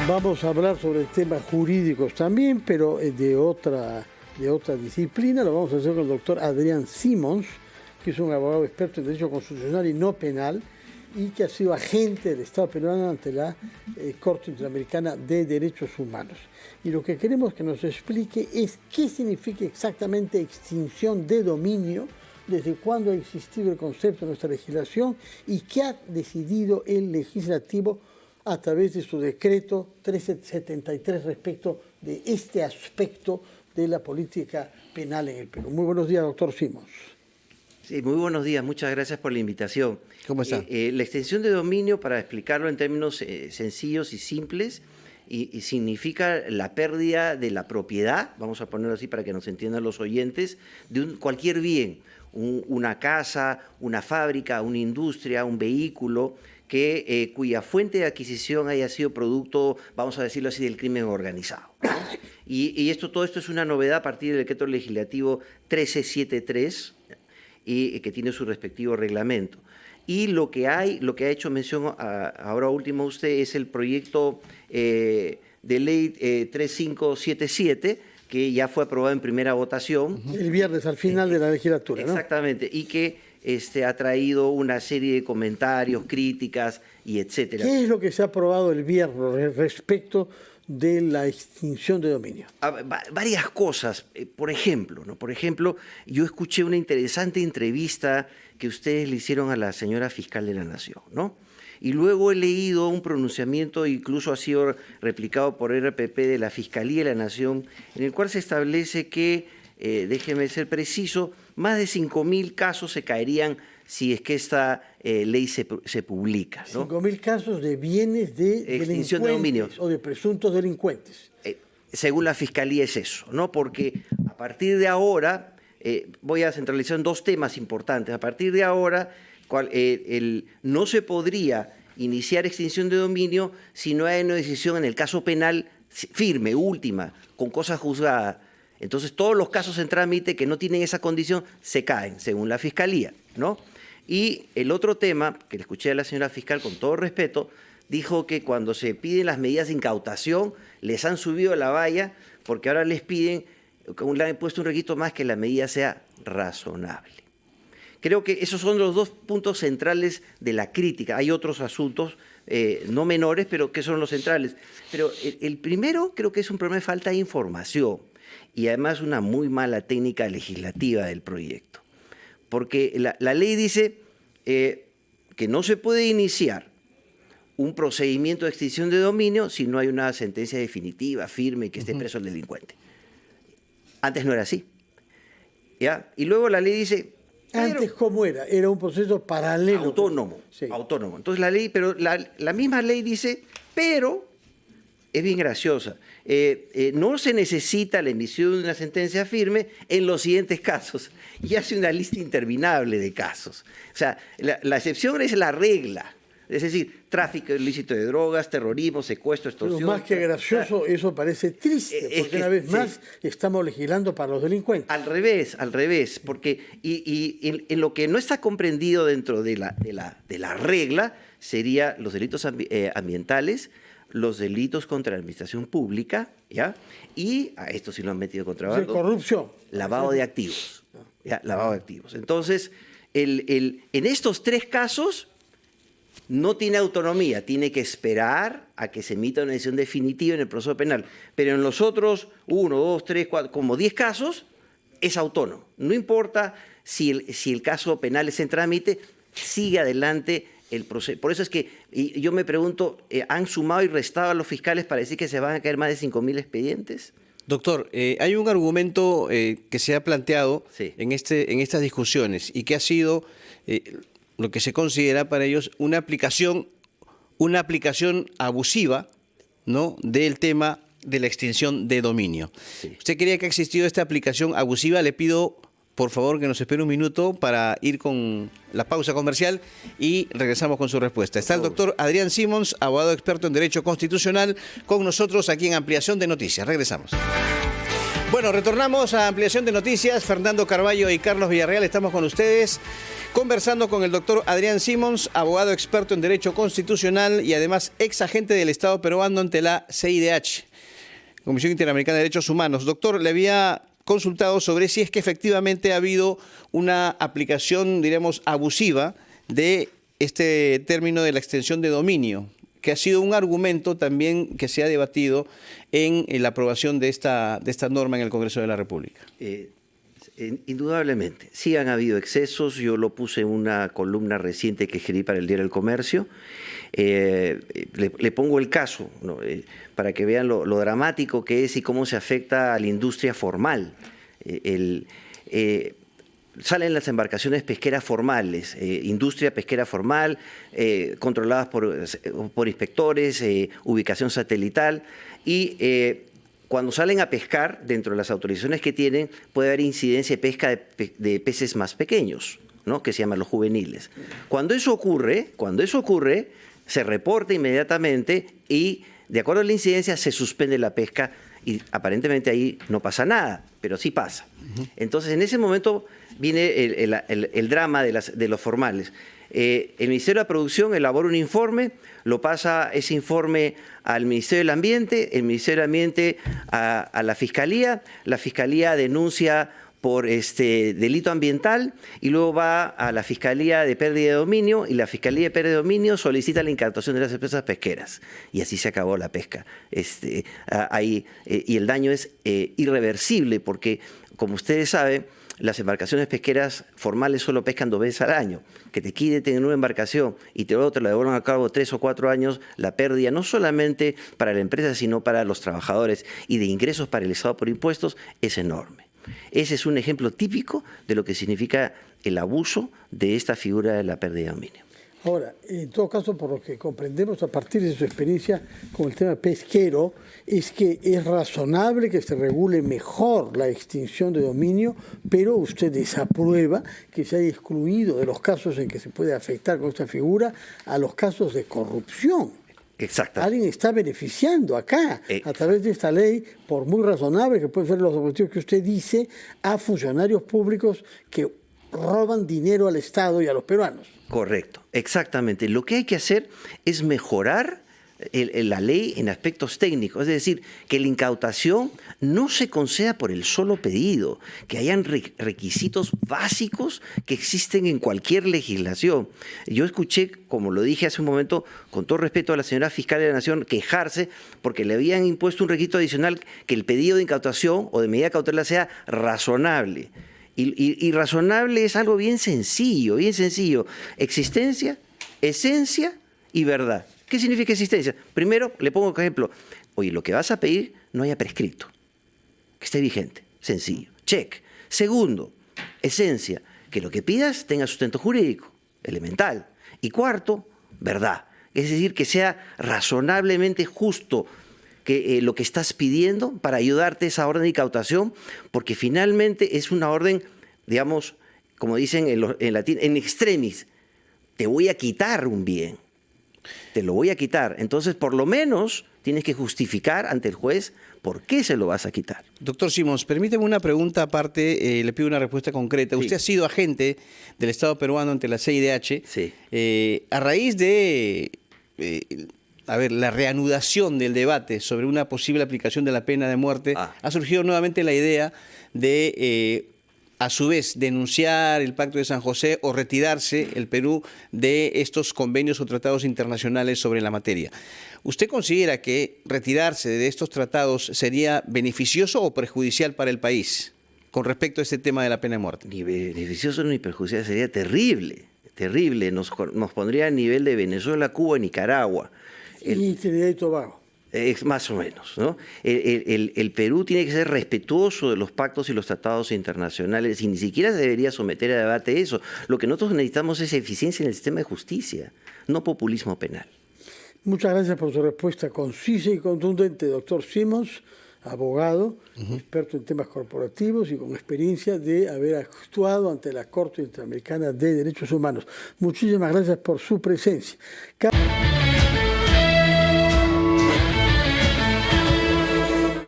Vamos a hablar sobre temas jurídicos también, pero de otra disciplina. Lo vamos a hacer con el doctor Adrián Simons, que es un abogado experto en derecho constitucional y no penal, y que ha sido agente del Estado peruano ante la Corte Interamericana de Derechos Humanos. Y lo que queremos que nos explique es qué significa exactamente extinción de dominio, desde cuándo ha existido el concepto en nuestra legislación y qué ha decidido el legislativo a través de su decreto 1373 respecto de este aspecto de la política penal en el Perú. Muy buenos días, doctor Simons. Sí, muy buenos días, muchas gracias por la invitación. ¿Cómo está? La extensión de dominio, para explicarlo en términos sencillos y simples, y significa la pérdida de la propiedad, vamos a ponerlo así para que nos entiendan los oyentes, de cualquier bien, una casa, una fábrica, una industria, un vehículo, cuya fuente de adquisición haya sido producto, vamos a decirlo así, del crimen organizado, ¿no? Y todo esto es una novedad a partir del decreto legislativo 1373, y que tiene su respectivo reglamento. Y lo que ha hecho mención ahora último usted es el proyecto de ley 3577, que ya fue aprobado en primera votación. El viernes, al final de la legislatura, ¿no? Exactamente, y que ha traído una serie de comentarios, críticas y etcétera. ¿Qué es lo que se ha aprobado el viernes respecto de la extinción de dominio? Varias cosas. Por ejemplo, yo escuché una interesante entrevista que ustedes le hicieron a la señora fiscal de la Nación, ¿no? Y luego he leído un pronunciamiento, incluso ha sido replicado por RPP, de la Fiscalía de la Nación, en el cual se establece que, déjeme ser preciso, más de 5.000 casos se caerían si es que esta ley se publica, ¿no? 5.000 casos de bienes de extinción de dominio o de presuntos delincuentes. Según la Fiscalía es eso, ¿no? Porque a partir de ahora, voy a centralizar en dos temas importantes. A partir de ahora, no se podría iniciar extinción de dominio si no hay una decisión en el caso penal firme, última, con cosa juzgada. Entonces, todos los casos en trámite que no tienen esa condición se caen, según la Fiscalía, ¿no? Y el otro tema, que le escuché a la señora fiscal con todo respeto, dijo que cuando se piden las medidas de incautación, les han subido la valla, porque ahora les piden, le han puesto un requisito más, que la medida sea razonable. Creo que esos son los dos puntos centrales de la crítica. Hay otros asuntos no menores, pero que son los centrales. Pero el primero creo que es un problema de falta de información y además una muy mala técnica legislativa del proyecto. Porque la ley dice que no se puede iniciar un procedimiento de extinción de dominio si no hay una sentencia definitiva, firme, que esté preso el delincuente. Antes no era así, ¿ya? Y luego la ley dice... Antes, ¿cómo era? Era un proceso paralelo. Autónomo, sí. Autónomo. Entonces la misma ley dice, pero es bien graciosa. No se necesita la emisión de una sentencia firme en los siguientes casos. Y hace una lista interminable de casos. O sea, la excepción es la regla. Es decir, tráfico ilícito de drogas, terrorismo, secuestro, extorsión. Pero más que gracioso, eso parece triste, porque una vez más estamos legislando para los delincuentes. Al revés, porque en lo que no está comprendido dentro de la regla serían los delitos ambientales, los delitos contra la administración pública, ¿ya? Y a esto sí lo han metido contrabando. Corrupción. Lavado de activos. ¿Ya? Lavado de activos. Entonces, en estos tres casos no tiene autonomía, tiene que esperar a que se emita una decisión definitiva en el proceso penal. Pero en los otros 1, 2, 3, 4, como 10 casos, es autónomo. No importa si el caso penal es en trámite, sigue adelante el proceso. Por eso es que yo me pregunto, ¿han sumado y restado a los fiscales para decir que se van a caer más de 5.000 expedientes? Doctor, hay un argumento que se ha planteado en estas discusiones y que ha sido lo que se considera para ellos una aplicación abusiva, ¿no?, del tema de la extinción de dominio. Sí. Usted quería que ha existido esta aplicación abusiva. Le pido, por favor, que nos espere un minuto para ir con la pausa comercial y regresamos con su respuesta. Está el doctor Adrián Simons, abogado experto en Derecho Constitucional, con nosotros aquí en Ampliación de Noticias. Regresamos. Bueno, retornamos a Ampliación de Noticias. Fernando Carballo y Carlos Villarreal estamos con ustedes. conversando con el doctor Adrián Simons, abogado experto en Derecho Constitucional y además ex agente del Estado peruano ante la CIDH, Comisión Interamericana de Derechos Humanos. Doctor, le había consultado sobre si es que efectivamente ha habido una aplicación, diremos, abusiva de este término de la extensión de dominio, que ha sido un argumento también que se ha debatido en la aprobación de esta norma en el Congreso de la República. Indudablemente, sí han habido excesos. Yo lo puse en una columna reciente que escribí para el Diario del Comercio. Le pongo el caso, ¿no? Para que vean lo dramático que es y cómo se afecta a la industria formal. Salen las embarcaciones pesqueras formales, industria pesquera formal, controladas por inspectores, ubicación satelital, y cuando salen a pescar, dentro de las autorizaciones que tienen, puede haber incidencia de pesca de peces más pequeños, ¿no? Que se llaman los juveniles. Cuando eso ocurre, se reporta inmediatamente y, de acuerdo a la incidencia, se suspende la pesca y aparentemente ahí no pasa nada, pero sí pasa. Entonces, en ese momento viene el drama de los formales. El Ministerio de la Producción elabora un informe, lo pasa ese informe al Ministerio del Ambiente, el Ministerio del Ambiente a la Fiscalía denuncia por delito ambiental y luego va a la Fiscalía de Pérdida de Dominio y la Fiscalía de Pérdida de Dominio solicita la incautación de las empresas pesqueras y así se acabó la pesca. Y el daño es irreversible porque, como ustedes saben, las embarcaciones pesqueras formales solo pescan 2 veces al año. Que te quiten una embarcación y luego te la devuelvan a cabo 3 o 4 años, la pérdida no solamente para la empresa, sino para los trabajadores y de ingresos para el Estado por impuestos es enorme. Ese es un ejemplo típico de lo que significa el abuso de esta figura de la pérdida de dominio. Ahora, en todo caso, por lo que comprendemos a partir de su experiencia con el tema pesquero, es que es razonable que se regule mejor la extinción de dominio, pero usted desaprueba que se haya excluido de los casos en que se puede afectar con esta figura a los casos de corrupción. Exacto. Alguien está beneficiando acá, a través de esta ley, por muy razonable que pueden ser los objetivos que usted dice, a funcionarios públicos que roban dinero al Estado y a los peruanos. Correcto, exactamente. Lo que hay que hacer es mejorar la ley en aspectos técnicos, es decir, que la incautación no se conceda por el solo pedido, que hayan requisitos básicos que existen en cualquier legislación. Yo escuché, como lo dije hace un momento, con todo respeto a la señora fiscal de la Nación, quejarse porque le habían impuesto un requisito adicional que el pedido de incautación o de medida cautelar sea razonable. Y razonable es algo bien sencillo, bien sencillo. Existencia, esencia y verdad. ¿Qué significa existencia? Primero, le pongo un ejemplo. Oye, lo que vas a pedir no haya prescrito, que esté vigente. Sencillo. Check. Segundo, esencia, que lo que pidas tenga sustento jurídico, elemental. Y cuarto, verdad. Es decir, que sea razonablemente justo que lo que estás pidiendo para ayudarte a esa orden de incautación, porque finalmente es una orden, digamos, como dicen en latín, en extremis. Te voy a quitar un bien. Te lo voy a quitar. Entonces, por lo menos, tienes que justificar ante el juez por qué se lo vas a quitar. Doctor Simons, permíteme una pregunta aparte, le pido una respuesta concreta. Sí. Usted ha sido agente del Estado peruano ante la CIDH. Sí. A raíz de la reanudación del debate sobre una posible aplicación de la pena de muerte, ha surgido nuevamente la idea de a su vez denunciar el Pacto de San José o retirarse el Perú de estos convenios o tratados internacionales sobre la materia. ¿Usted considera que retirarse de estos tratados sería beneficioso o perjudicial para el país con respecto a este tema de la pena de muerte? Ni beneficioso ni perjudicial, sería terrible, terrible. Nos pondría a nivel de Venezuela, Cuba y Nicaragua. Y Trinidad y Tobago. Más o menos, ¿no? El Perú tiene que ser respetuoso de los pactos y los tratados internacionales y ni siquiera se debería someter a debate eso. Lo que nosotros necesitamos es eficiencia en el sistema de justicia, no populismo penal. Muchas gracias por su respuesta concisa y contundente, doctor Simons, abogado, experto en temas corporativos y con experiencia de haber actuado ante la Corte Interamericana de Derechos Humanos. Muchísimas gracias por su presencia.